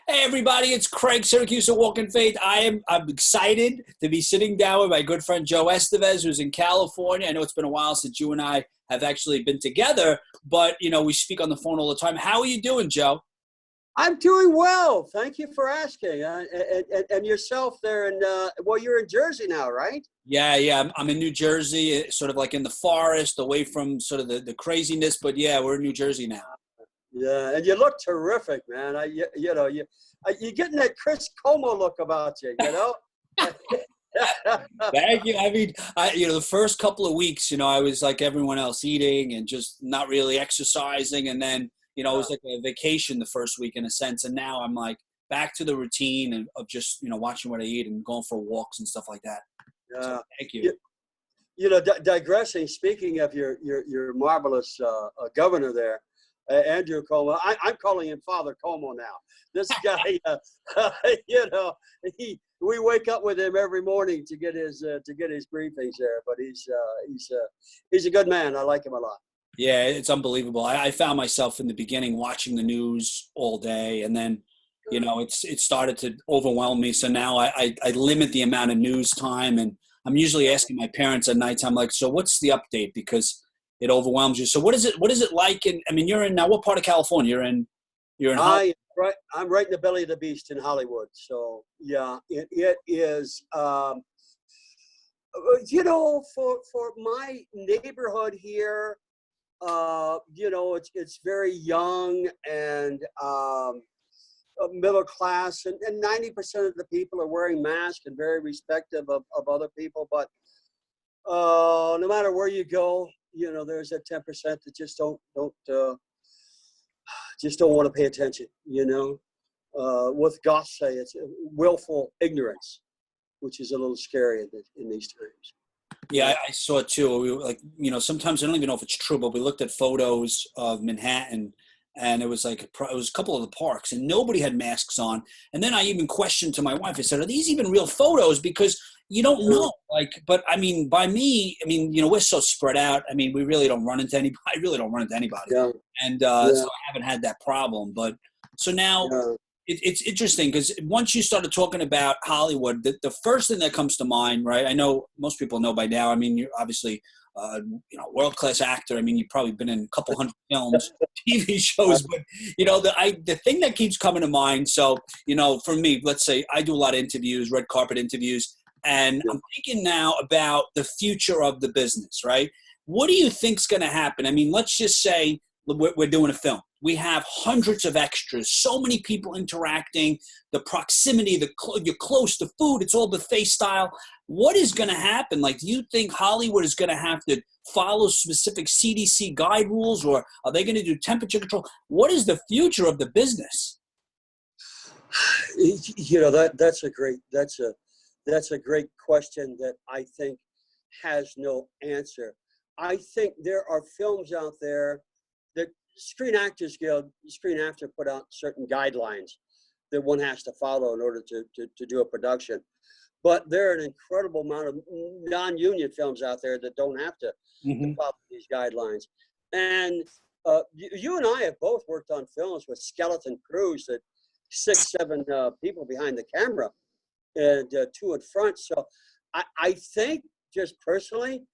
Hey everybody, it's Craig Syracusa, Walking Faith. I'm excited to be sitting down with my good friend Joe Estevez, who's in California. I know it's been a while since you and I have actually been together, but we speak on the phone all the time. How are you doing, Joe? I'm doing well. Thank you for asking. And yourself there well, you're in Jersey now, right? Yeah. I'm in New Jersey, sort of like in the forest, away from sort of the craziness. But yeah, we're in New Jersey now. Yeah, and you look terrific, man. You're getting that Chris Como look about you, you know? Thank you. I mean, the first couple of weeks, I was like everyone else, eating and just not really exercising. And then, it was like a vacation the first week in a sense. And now I'm like back to the routine of just, watching what I eat and going for walks and stuff like that. So thank you. Digressing, speaking of your marvelous governor there, Andrew Cuomo. I'm calling him Father Cuomo now. This guy, we wake up with him every morning to get his briefings there. But he's a good man. I like him a lot. Yeah, it's unbelievable. I found myself in the beginning watching the news all day, and then it started to overwhelm me. So now I limit the amount of news time, and I'm usually asking my parents at nighttime, like, so what's the update? Because it overwhelms you. So what is it like? You're in now. What part of California? You're in Hollywood. I'm right in the belly of the beast in Hollywood. So yeah, it is. For my neighborhood here, it's very young and middle class, and 90% of the people are wearing masks and very respectful of other people. But no matter where you go, there's that 10% that just don't want to pay attention. What God say, it's willful ignorance, which is a little scary in these times. Yeah, I saw it too. We were like, sometimes I don't even know if it's true, but we looked at photos of Manhattan, and it was like it was a couple of the parks, and nobody had masks on. And then I even questioned to my wife. I said, "Are these even real photos?" Because you don't know. But I mean, by me, we're so spread out. I mean, we really don't run into anybody. I really don't run into anybody, Yeah. and so I haven't had that problem. But so now. Yeah. It's interesting because once you started talking about Hollywood, the first thing that comes to mind, right? I know most people know by now. I mean, you're obviously, world-class actor. I mean, you've probably been in a couple hundred films, TV shows, but the thing that keeps coming to mind. So, for me, let's say I do a lot of interviews, red carpet interviews, and I'm thinking now about the future of the business, right? What do you think's going to happen? I mean, let's just say we're doing a film. We have hundreds of extras, so many people interacting, the proximity, you're close to food, it's all buffet style. What is going to happen? Like, do you think Hollywood is going to have to follow specific CDC guide rules, or are they going to do temperature control? What is the future of the business? That's a great question that I think has no answer. I think there are films out there that Screen Actors Guild, Screen Actor put out certain guidelines that one has to follow in order to do a production. But there are an incredible amount of non-union films out there that don't have to follow these guidelines. And you and I have both worked on films with skeleton crews, that 6-7 people behind the camera and 2 in front. So I think, just personally,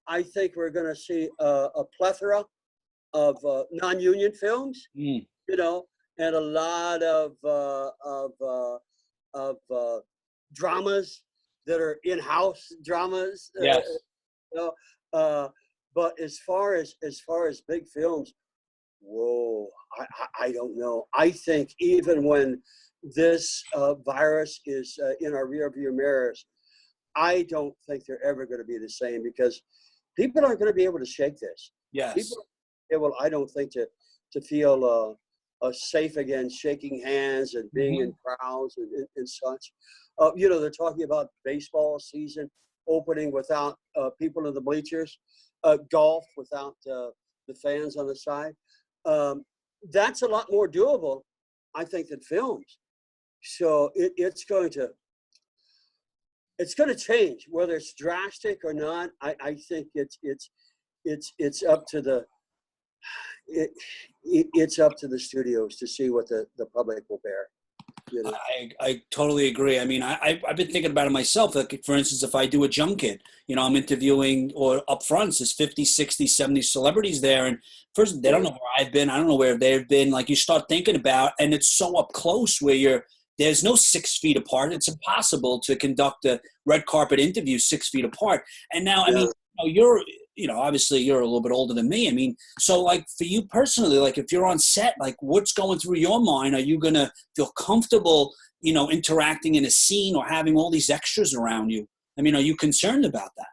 I think we're going to see a plethora of non-union films, and a lot of dramas that are in-house dramas. Yes. But as far as big films, whoa, I don't know. I think even when this virus is in our rearview mirrors, I don't think they're ever going to be the same, because people aren't going to be able to shake this. Yes. People, I don't think to feel safe again, shaking hands and being in crowds and such. They're talking about baseball season opening without people in the bleachers, golf without the fans on the side. That's a lot more doable, I think, than films. So it's going to change, whether it's drastic or not. I think it's up to the studios to see what the public will bear. you know. I totally agree. I mean, I've been thinking about it myself. Like, for instance, if I do a junket, I'm interviewing or up front, there's 50, 60, 70 celebrities there. And first, they don't know where I've been. I don't know where they've been. Like, you start thinking about, and it's so up close where there's no 6 feet apart. It's impossible to conduct a red carpet interview 6 feet apart. And now, I Yeah. mean, obviously you're a little bit older than me. I mean, so like for you personally, like if you're on set, like what's going through your mind? Are you going to feel comfortable, interacting in a scene or having all these extras around you? I mean, are you concerned about that?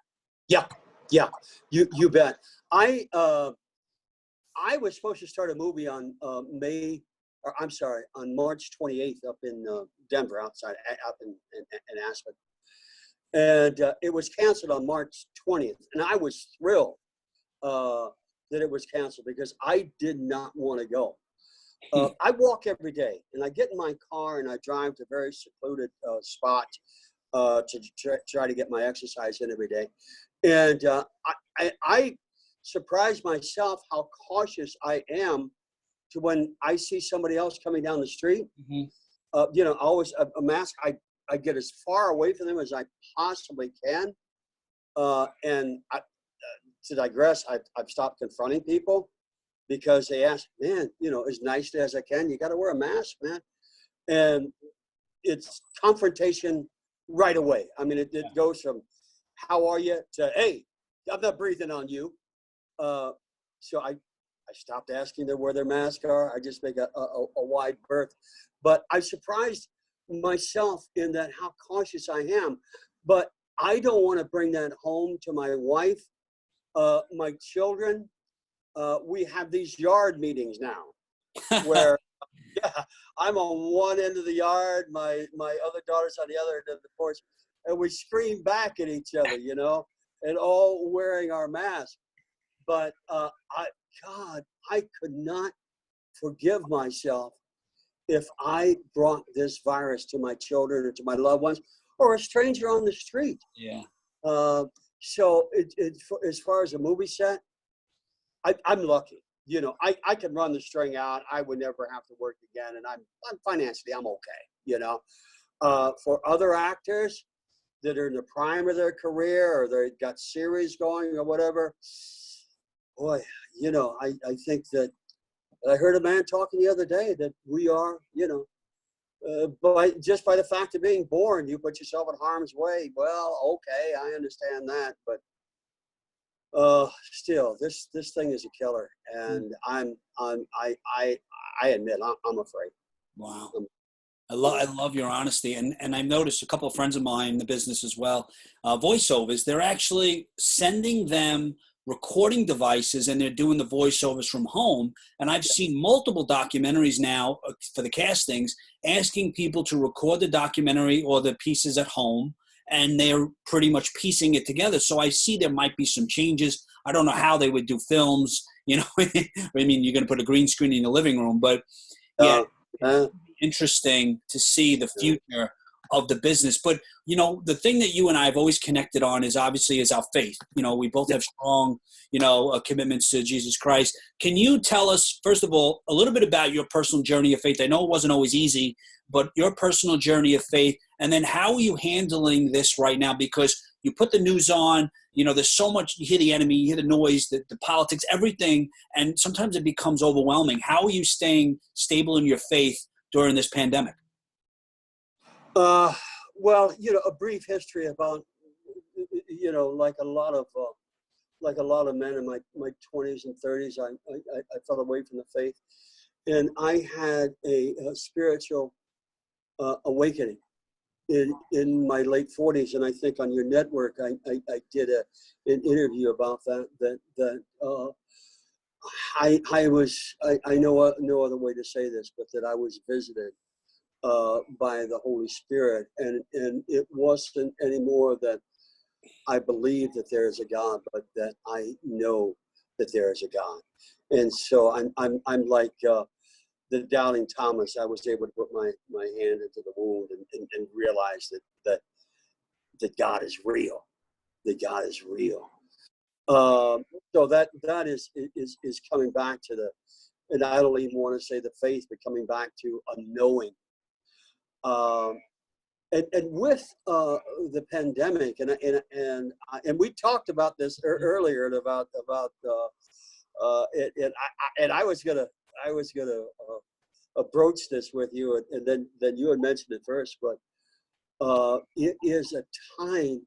Yeah, yeah, you bet. I was supposed to start a movie on on March 28th up in Denver, up in Aspen, and it was canceled on March 20th, and I was thrilled that it was canceled because I did not want to go. I walk every day, and I get in my car and I drive to a very secluded spot to try to get my exercise in every day. And I surprise myself how cautious I am to when I see somebody else coming down the street. Mm-hmm. Always a mask. I get as far away from them as I possibly can. To digress, I've stopped confronting people because they ask, man, as nice as I can, you got to wear a mask, man. And it's confrontation right away. I mean, it goes from how are you to, hey, I'm not breathing on you. So I stopped asking them where their masks are. I just make a wide berth. But I surprised myself in that how cautious I am. But I don't want to bring that home to my wife, my children. We have these yard meetings now where I'm on one end of the yard, my other daughter's on the other end of the porch, and we scream back at each other, and all wearing our masks. But I could not forgive myself if I brought this virus to my children or to my loved ones or a stranger on the street. Yeah. So as far as a movie set, I'm lucky. I can run the string out. I would never have to work again, and I'm financially I'm okay. For other actors that are in the prime of their career or they've got series going or whatever, boy, I think that I heard a man talking the other day that we are, by the fact of being born, you put yourself in harm's way. Well, okay, I understand that, but still, this thing is a killer, and I admit I'm afraid. Wow. I love your honesty, and I've noticed a couple of friends of mine in the business as well, voiceovers. They're actually sending them recording devices, and they're doing the voiceovers from home. And I've seen multiple documentaries now for the castings asking people to record the documentary or the pieces at home, and they're pretty much piecing it together. So I see there might be some changes. I don't know how they would do films. I mean, you're going to put a green screen in the living room, but yeah. Interesting to see the future of the business. But the thing that you and I have always connected on is obviously our faith. We both have strong commitments to Jesus Christ. Can you tell us, first of all, a little bit about your personal journey of faith? I know it wasn't always easy, but your personal journey of faith, and then how are you handling this right now? Because you put the news on, there's so much, you hear the enemy, you hear the noise, the politics, everything, and sometimes it becomes overwhelming. How are you staying stable in your faith during this pandemic? Well, a brief history about, like a lot of men in my 20s and 30s, I fell away from the faith, and I had a spiritual awakening in my late 40s, and I think on your network I did an interview about that I know no other way to say this, but that I was visited by the Holy Spirit, and it wasn't anymore that I believe that there is a God, but that I know that there is a God. And so I'm like the doubting Thomas. I was able to put my hand into the wound and realize that God is real. That God is real. So that is coming back to and I don't even want to say the faith, but coming back to a knowing. And with the pandemic, and we talked about this earlier about it, and I was gonna broach this with you, and then you had mentioned it first, but it is a time,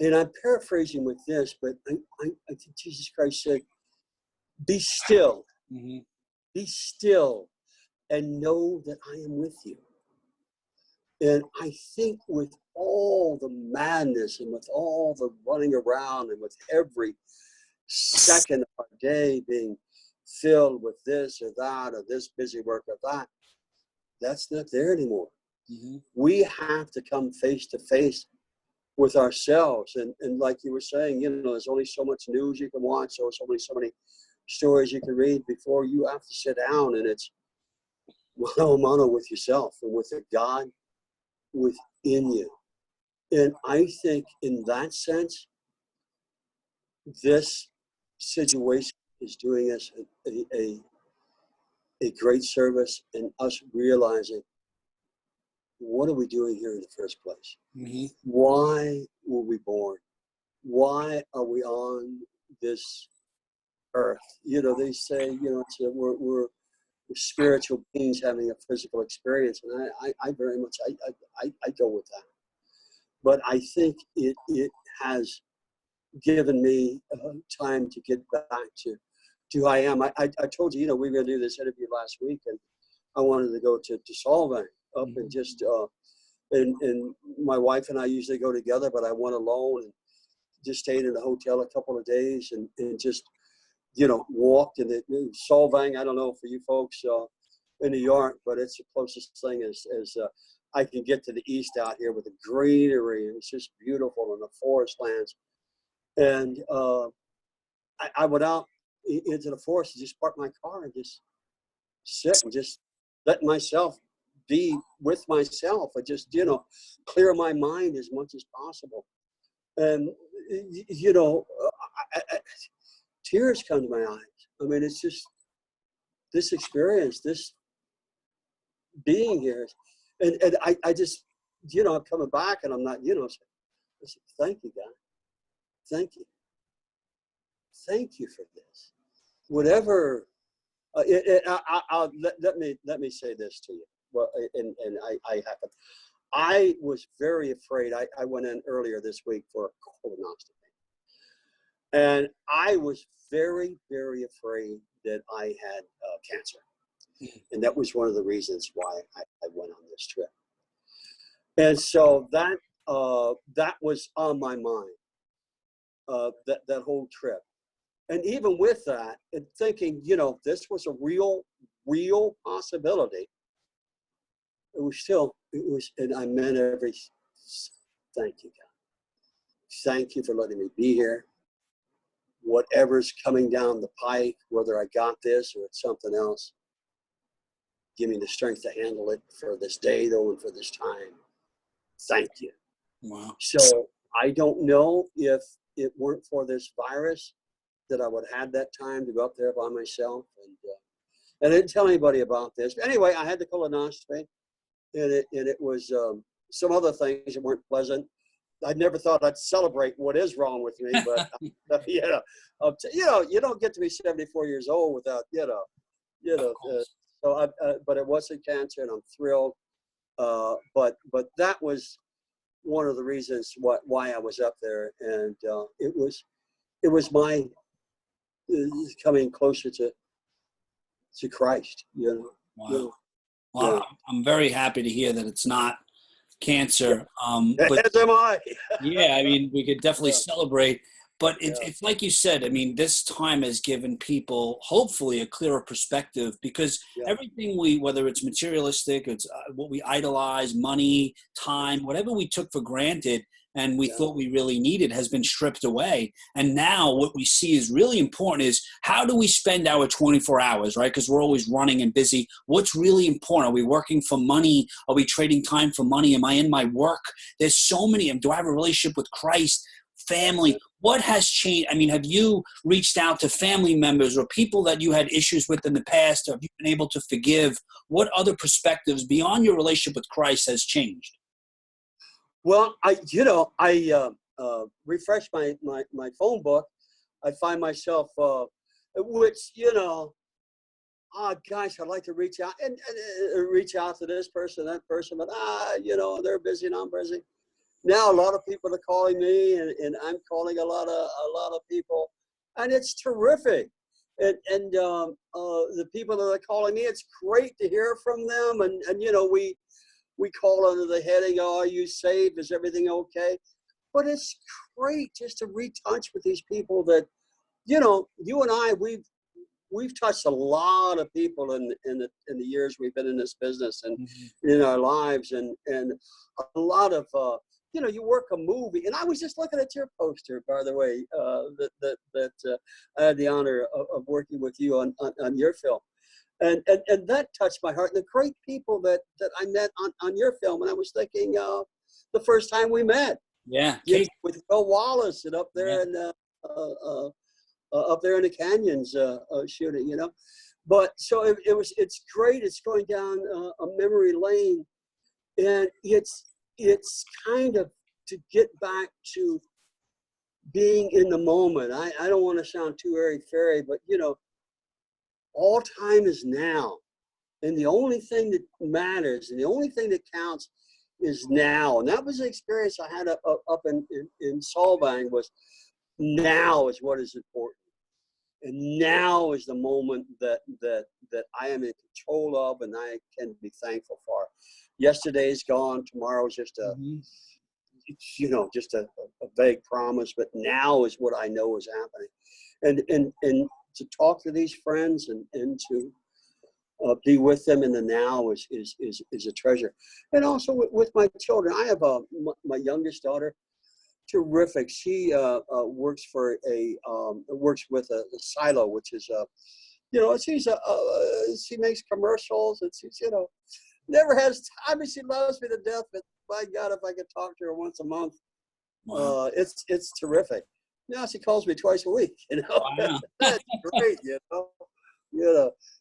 and I'm paraphrasing with this, but I think Jesus Christ said, "Be still, be still, and know that I am with you." And I think with all the madness and with all the running around and with every second of our day being filled with this or that or this busy work or that, that's not there anymore. We have to come face to face with ourselves. And like you were saying, there's only so much news you can watch, so many stories you can read before you have to sit down, and it's mano a mano with yourself and with the God within you. And I think in that sense, this situation is doing us a great service, and us realizing, what are we doing here in the first place? Why were we born? Why are we on this earth? They say, we're spiritual beings having a physical experience, and I very much I go with that. But I think it has given me time to get back to who I am. I told you, we were going to do this interview last week, and I wanted to go to Solvang up and just and my wife and I usually go together, but I went alone and just stayed in a hotel a couple of days and just walked in the Solvang. I don't know for you folks in New York, but it's the closest thing as I can get to the east out here with the greenery, and it's just beautiful in the forest lands. And I went out into the forest and just parked my car and just sit and just let myself be with myself. I just clear my mind as much as possible. And tears come to my eyes. I mean, it's just this experience, this being here. And I just, I'm coming back, and I'm not, I said, thank you, God. Thank you. Thank you for this. Whatever, let me say this to you. Well, and I happen. I was very afraid. I went in earlier this week for a colonoscopy. And I was very, very afraid that I had cancer. And that was one of the reasons why I went on this trip. And so that was on my mind, that whole trip. And even with that, and thinking, this was a real possibility, and I meant thank you, God. Thank you for letting me be here. Whatever's coming down the pike, whether I got this or it's something else, give me the strength to handle it for this day, though, and for this time. Thank you. Wow. So I don't know if it weren't for this virus that I would have had that time to go up there by myself. And I didn't tell anybody about this. But anyway, I had the colonoscopy, and it was some other things that weren't pleasant. I never thought I'd celebrate what is wrong with me, but you don't get to be 74 years old without but it wasn't cancer, and I'm thrilled. But that was one of the reasons why I was up there, and it was my coming closer to Christ. Wow. Well, I'm very happy to hear that it's not cancer. But as am I. yeah, I mean, we could definitely celebrate. But it's like you said, I mean, this time has given people, hopefully, a clearer perspective, because everything whether it's materialistic, it's what we idolize, money, time, whatever we took for granted and we thought we really needed has been stripped away. And now what we see is really important is, how do we spend our 24 hours, right? Because we're always running and busy. What's really important? Are we working for money? Are we trading time for money? Am I in my work? There's so many. Do I have a relationship with Christ? Family? What has changed? I mean, have you reached out to family members or people that you had issues with in the past? Have you been able to forgive? What other perspectives beyond your relationship with Christ has changed? Well, refresh my phone book. I find myself, which, oh gosh, I'd like to reach out and reach out to this person, that person, but they're busy and I'm busy. Now a lot of people are calling me, and I'm calling a lot of people, and it's terrific. And the people that are calling me, it's great to hear from them. And we call under the heading, "Oh, are you saved? Is everything okay?" But it's great just to retouch with these people that, you and I, we've touched a lot of people in the years we've been in this business and in our lives, and a lot of you work a movie, and I was just looking at your poster, by the way, that I had the honor of working with you on your film, and that touched my heart. And the great people that I met on your film, and I was thinking the first time we met, with Bill Wallace and up there in the canyons shooting, but so it's great. It's going down a memory lane, and it's kind of to get back to being in the moment. I don't want to sound too airy-fairy, but all time is now, and the only thing that matters and the only thing that counts is now. And that was the experience I had up in Solvang. Was now is what is important. And now is the moment that I am in control of, and I can be thankful for. Yesterday is gone. Tomorrow is just just a vague promise. But now is what I know is happening, and to talk to these friends and to be with them in the now is a treasure. And also with my children, I have my youngest daughter. Terrific. She works for works with a silo, which is she makes commercials, and she's never has time. I mean, she loves me to death, but by God, if I could talk to her once a month, wow. It's terrific. Now she calls me twice a week. Wow. That's great.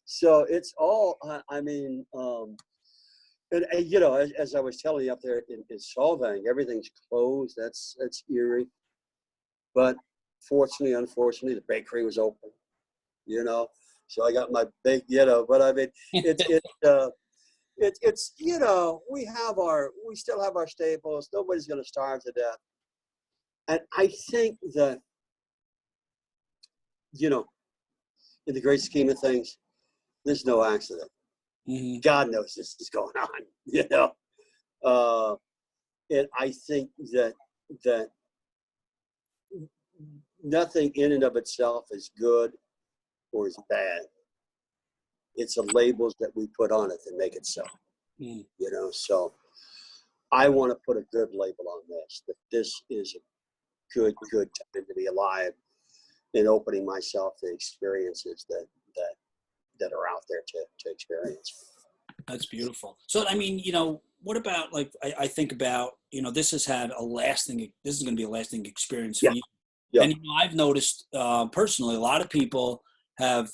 So it's all. I mean. And as I was telling you up there in Solvang, everything's closed. That's eerie. But unfortunately, the bakery was open. So I got my big, But I mean, it's we still have our staples. Nobody's going to starve to death. And I think that in the great scheme of things, there's no accident. Mm-hmm. God knows this is going on, and I think that nothing in and of itself is good or is bad. It's the labels that we put on it that make it so. Mm. So I want to put a good label on this, that this is a good time to be alive, and opening myself to experiences that are out there to experience. That's beautiful. So, I mean, what about, I think about, this is going to be a lasting experience for you. Yeah. And I've noticed personally, a lot of people have,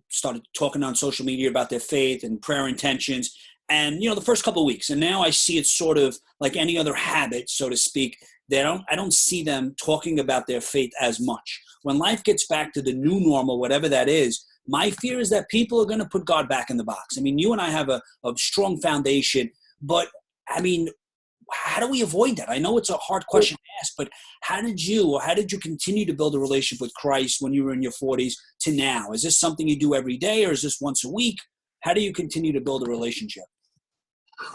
started talking on social media about their faith and prayer intentions, and, the first couple of weeks. And now I see it sort of like any other habit, so to speak. I don't see them talking about their faith as much. When life gets back to the new normal, whatever that is, my fear is that people are going to put God back in the box. I mean, you and I have a strong foundation, but I mean, how do we avoid that? I know it's a hard question to ask, but how did you continue to build a relationship with Christ when you were in your 40s to now? Is this something you do every day, or is this once a week? How do you continue to build a relationship?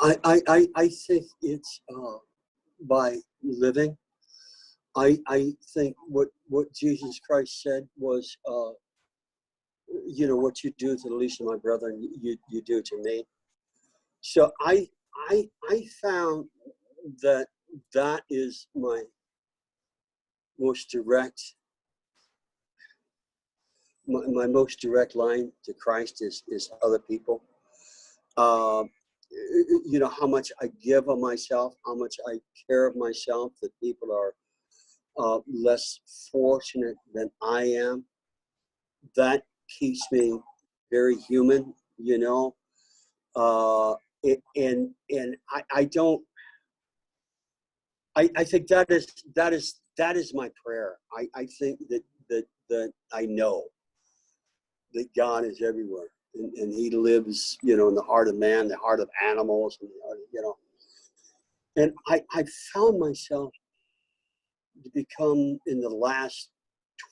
I think it's by living. I think what Jesus Christ said was, what you do to the least of my brethren, you do to me. So I found that is my most direct, my most direct line to Christ is other people. How much I give of myself, how much I care of myself, that people are less fortunate than I am. That keeps me very human, you know. And I don't. I think that is my prayer. I think that I know that God is everywhere, and He lives, you know, in the heart of man, the heart of animals, and you know. And I found myself to become, in the last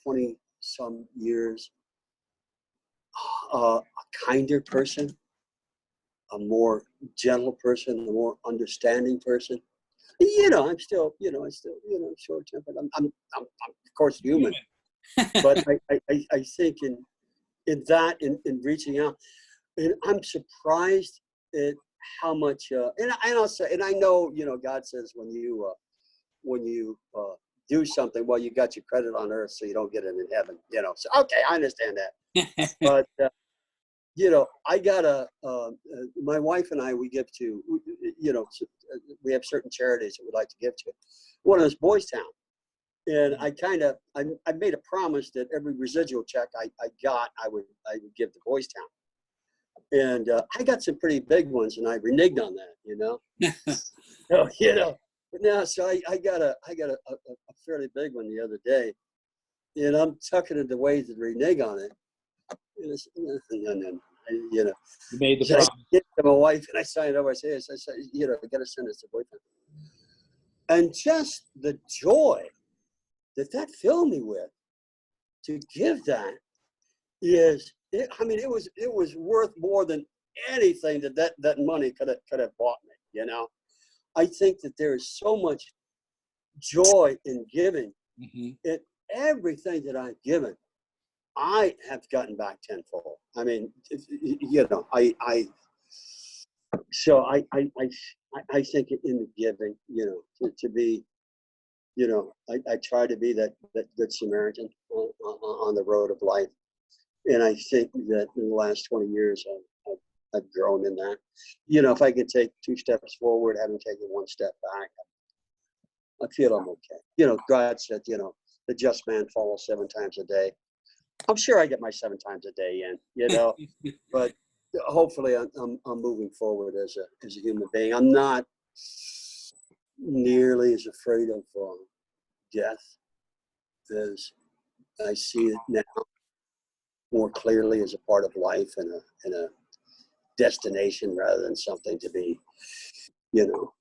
20 some years, a kinder person, a more gentle person, a more understanding person. You know, I'm still, you know, short tempered. I'm of course human, but I think in reaching out, and I'm surprised at how much. And I'll say, and I know, you know, God says when you do something, well, you got your credit on earth, so you don't get it in heaven. You know, so okay, I understand that, but. You know, I got my wife and I, we give to, you know, we have certain charities that we'd like to give to. One of those, Boys Town. And I made a promise that every residual check I got, I would give to Boys Town. And I got some pretty big ones, and I reneged on that, you know. So, you know, but now, so I got a fairly big one the other day, and I'm tucking it away to renege on it. No. You know, you made the so promise. I get to my wife and I signed over. I said, you know, I got to send this to boyfriend. And just the joy that filled me with to give that is, I mean, it was worth more than anything that money could have bought me. You know, I think that there is so much joy in giving. Mm-hmm. In everything that I've given, I have gotten back tenfold. I mean, you know, so I think in the giving, you know, to be, you know, I try to be that good Samaritan on the road of life. And I think that in the last 20 years, I've grown in that. You know, if I could take 2 steps forward, having taken 1 step back, I feel I'm okay. You know, God said, you know, the just man falls 7 times a day. I'm sure I get my 7 times a day in, you know, but hopefully I'm moving forward as a human being. I'm not nearly as afraid of death as I see it now, more clearly as a part of life and a destination rather than something to be, you know.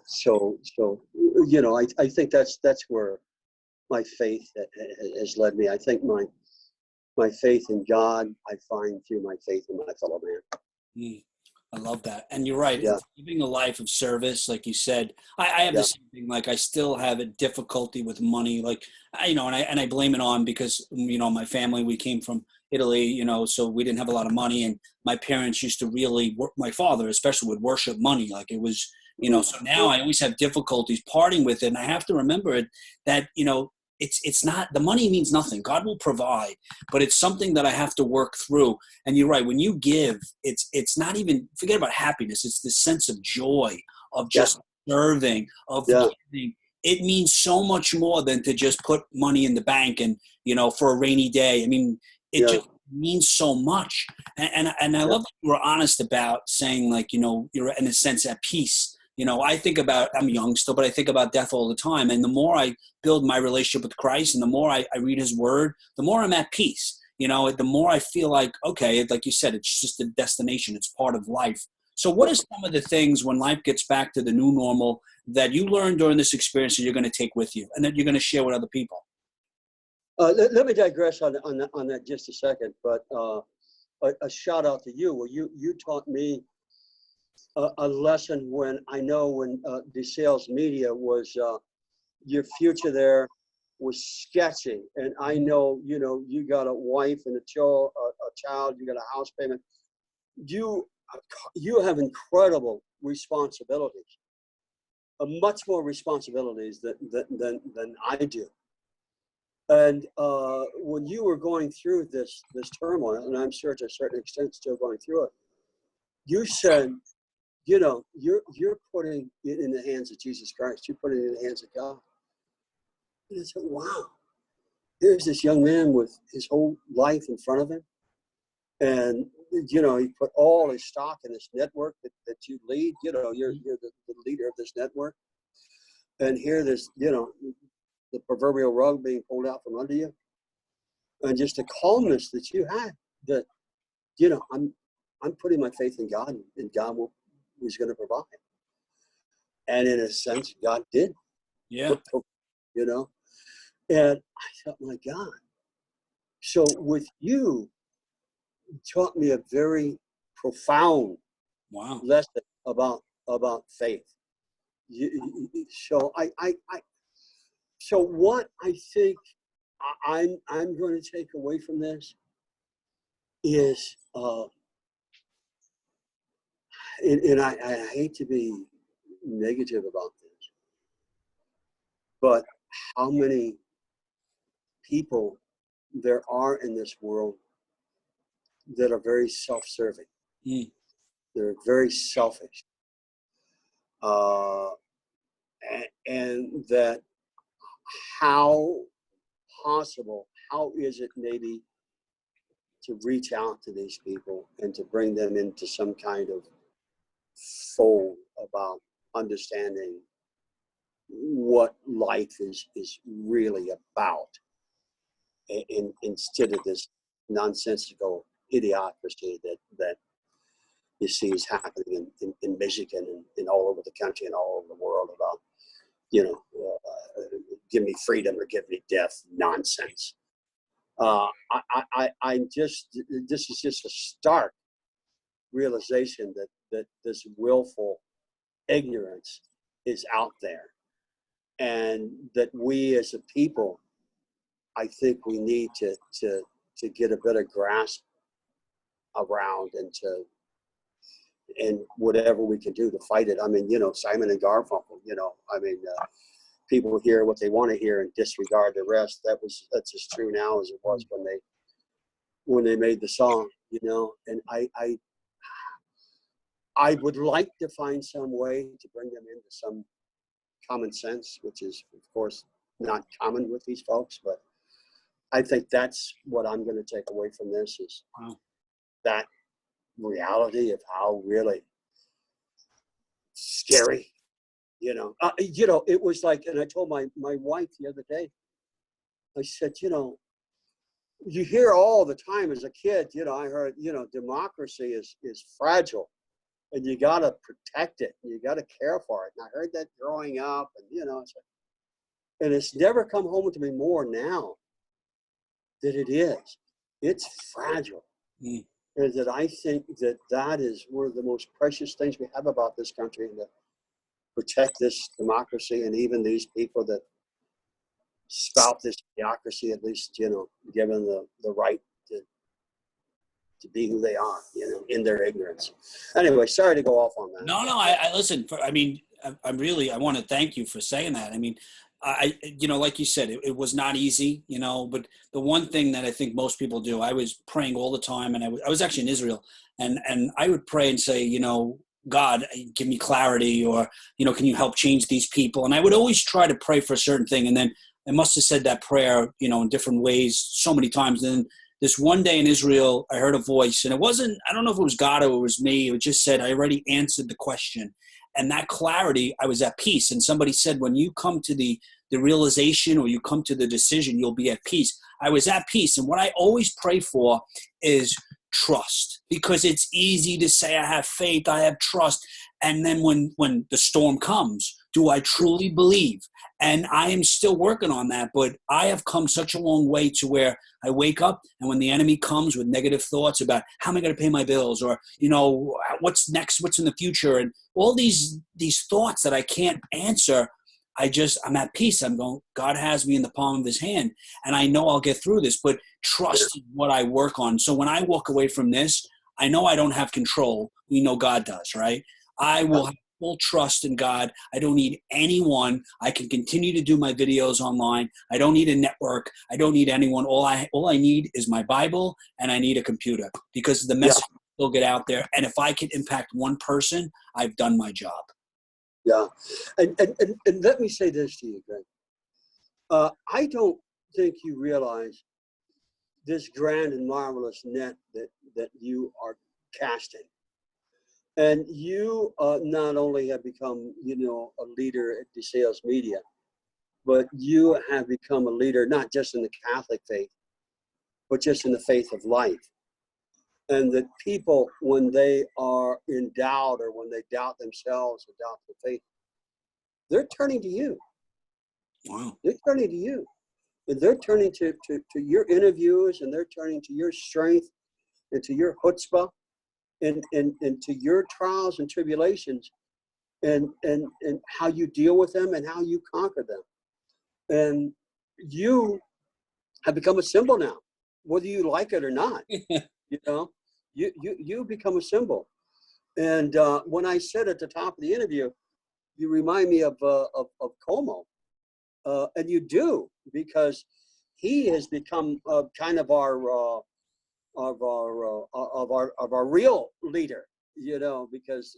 So you know, I think that's where my faith has led me. I think my faith in God, I find through my faith in my fellow man. I love that. And you're right. Yeah. It's living a life of service, like you said. I have the same thing. Like, I still have a difficulty with money. Like, you know, and I blame it on because, you know, my family, we came from Italy, you know, so we didn't have a lot of money. And my parents used to really work, my father especially would worship money. Like, it was, you know, so now I always have difficulties parting with it. And I have to remember it that, you know, it's not, the money means nothing. God will provide, but it's something that I have to work through. And you're right. When you give, it's not even, forget about happiness. It's this sense of joy, of just serving, of giving. It means so much more than to just put money in the bank and, you know, for a rainy day. I mean, it just means so much. And I love that you were honest about saying, like, you know, you're in a sense at peace. You know, I think about, I'm young still, but I think about death all the time. And the more I build my relationship with Christ and the more I read his word, the more I'm at peace. You know, the more I feel like, okay, like you said, it's just a destination. It's part of life. So what are some of the things when life gets back to the new normal that you learned during this experience that you're going to take with you and that you're going to share with other people? Let me digress on that just a second, but a shout out to you. Well, you taught me a lesson when the sales media was your future there was sketchy, and I know, you know, you got a wife and a child, you got a house payment. You have incredible responsibilities, much more responsibilities than I do. And when you were going through this turmoil, and I'm sure to a certain extent still going through it, you said you're putting it in the hands of Jesus Christ. You're putting it in the hands of God. And I said, wow, here's this young man with his whole life in front of him. And, he put all his stock in this network that you lead. You're the leader of this network. And here there's, the proverbial rug being pulled out from under you. And just the calmness that you had that, I'm putting my faith in God, and God was going to provide. And in a sense, God did. Yeah. And I thought, my God. So with you, taught me a very profound lesson about faith. So so what I think I'm going to take away from this is, and I hate to be negative about this, but how many people there are in this world that are very self-serving. They're very selfish. And that how is it maybe to reach out to these people and to bring them into some kind of fold about understanding what life is really about, instead of this nonsensical idiocracy that you see is happening in Michigan and all over the country and all over the world about, give me freedom or give me death nonsense. This is just a stark realization that this willful ignorance is out there, and that we as a people, I think we need to get a better grasp around and whatever we can do to fight it. I mean, Simon and Garfunkel, people hear what they want to hear and disregard the rest. That's as true now as it was when they made the song, and I would like to find some way to bring them into some common sense, which is of course not common with these folks, but I think that's what I'm going to take away from this is that reality of how really scary, it was like, and I told my wife the other day, I said, you hear all the time as a kid, I heard, democracy is fragile and you got to protect it. You got to care for it. And I heard that growing up and, and it's never come home to me more now that it's fragile. And that I think that is one of the most precious things we have about this country, and to protect this democracy and even these people that spout this theocracy, at least, given the right to be who they are, in their ignorance. Anyway, sorry to go off on that. No, I listen. I want to thank you for saying that. I mean, like you said, it was not easy, but the one thing that I think most people do, I was praying all the time, and I was actually in Israel, and I would pray and say, God, give me clarity, or, can you help change these people? And I would always try to pray for a certain thing. And then I must have said that prayer, in different ways so many times. And then this one day in Israel, I heard a voice, and I don't know if it was God or it was me. It just said, I already answered the question. And that clarity, I was at peace. And somebody said, when you come to the realization, or you come to the decision, you'll be at peace. I was at peace. And what I always pray for is trust, because it's easy to say, I have faith, I have trust. And then when the storm comes, do I truly believe? And I am still working on that, but I have come such a long way to where I wake up, and when the enemy comes with negative thoughts about how am I going to pay my bills, or, what's next, what's in the future, and all these thoughts that I can't answer, I'm at peace. I'm going, God has me in the palm of his hand, and I know I'll get through this, but trust is what I work on. So when I walk away from this, I know I don't have control. We know God does, right? I will have full trust in God. I don't need anyone. I can continue to do my videos online. I don't need a network. I don't need anyone. All I need is my Bible, and I need a computer, because the message still get out there. And if I can impact one person, I've done my job. Yeah. And let me say this to you, Greg. I don't think you realize this grand and marvelous net that you are casting. And you not only have become, a leader at DeSales Media, but you have become a leader not just in the Catholic faith, but just in the faith of life. And that people, when they are in doubt or when they doubt themselves or doubt the faith, they're turning to you. Wow. They're turning to you. And they're turning to your interviews, and they're turning to your strength and to your chutzpah and to your trials and tribulations and how you deal with them and how you conquer them. And you have become a symbol now, whether you like it or not. You become a symbol. And when I said at the top of the interview, you remind me of Como, and you do, because he has become kind of our real leader. Because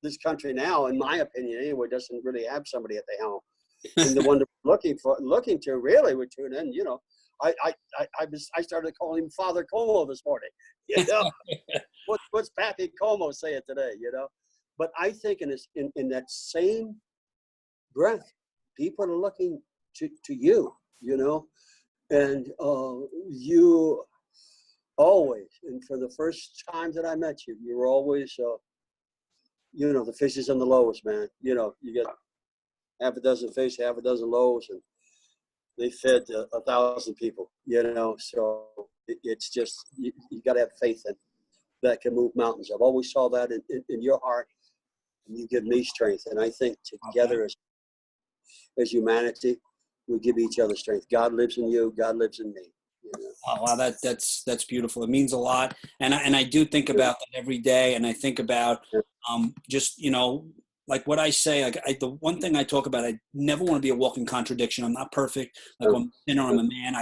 this country now, in my opinion, anyway, doesn't really have somebody at the helm. And the one that we're looking to really would tune in. I started calling him Father Como this morning. What's Pappy Como saying today? But I think in that same breath, people are looking to you. And you always, and for the first time that I met you, you were always, the fishes and the loaves, man. You get half a dozen fish, half a dozen loaves, and they fed 1,000 people, so it's just, you got to have faith that can move mountains. I've always saw that in your heart, and you give me strength. And I think together as humanity, we give each other strength. God lives in you, God lives in me. Oh, wow, that's beautiful. It means a lot. And I do think about that every day. And I think about just, like what I say, the one thing I talk about, I never want to be a walking contradiction. I'm not perfect. Like I'm a sinner, I'm a man.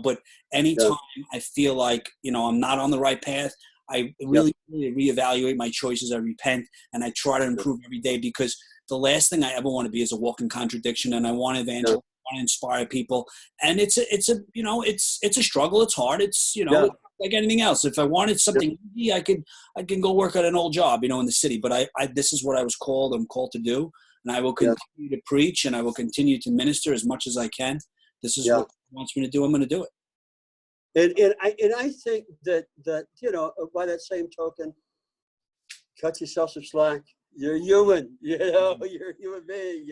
But anytime I feel like, I'm not on the right path, I really reevaluate my choices. I repent, and I try to improve every day, because the last thing I ever want to be is a walking contradiction. And I want to evangelize, I want to inspire people. And it's a struggle. It's hard. It's, like anything else. If I wanted something easy, I can go work at an old job, in the city. But I this is what I was called. I'm called to do, and I will continue to preach, and I will continue to minister as much as I can. This is what he wants me to do. I'm going to do it. And I think that by that same token, cut yourself some slack. You're human, you're a human being,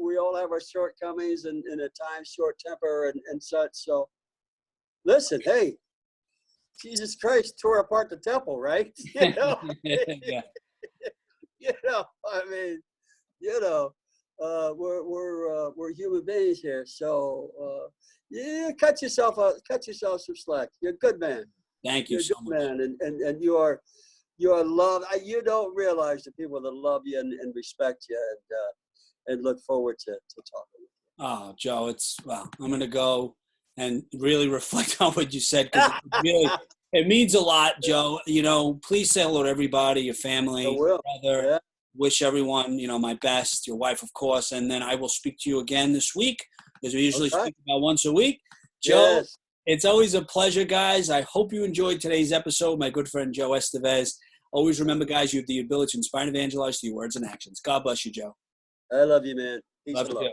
We all have our shortcomings and at times short temper and such. So listen, hey, Jesus Christ tore apart the temple, right? We're human beings here. So cut yourself some slack. You're a good man. Thank you so much. Man, and you are loved. You don't realize the people that love you and respect you and look forward to talking with you. Oh, Joe, I'm going to go and really reflect on what you said, because it means a lot, Joe. Please say hello to everybody, your family, your brother. Yeah. Wish everyone, my best, your wife, of course. And then I will speak to you again this week, because we usually speak about once a week. Joe, It's always a pleasure, guys. I hope you enjoyed today's episode. My good friend, Joe Estevez. Always remember, guys, you have the ability to inspire and evangelize through your words and actions. God bless you, Joe. I love you, man. Peace Love and love. you.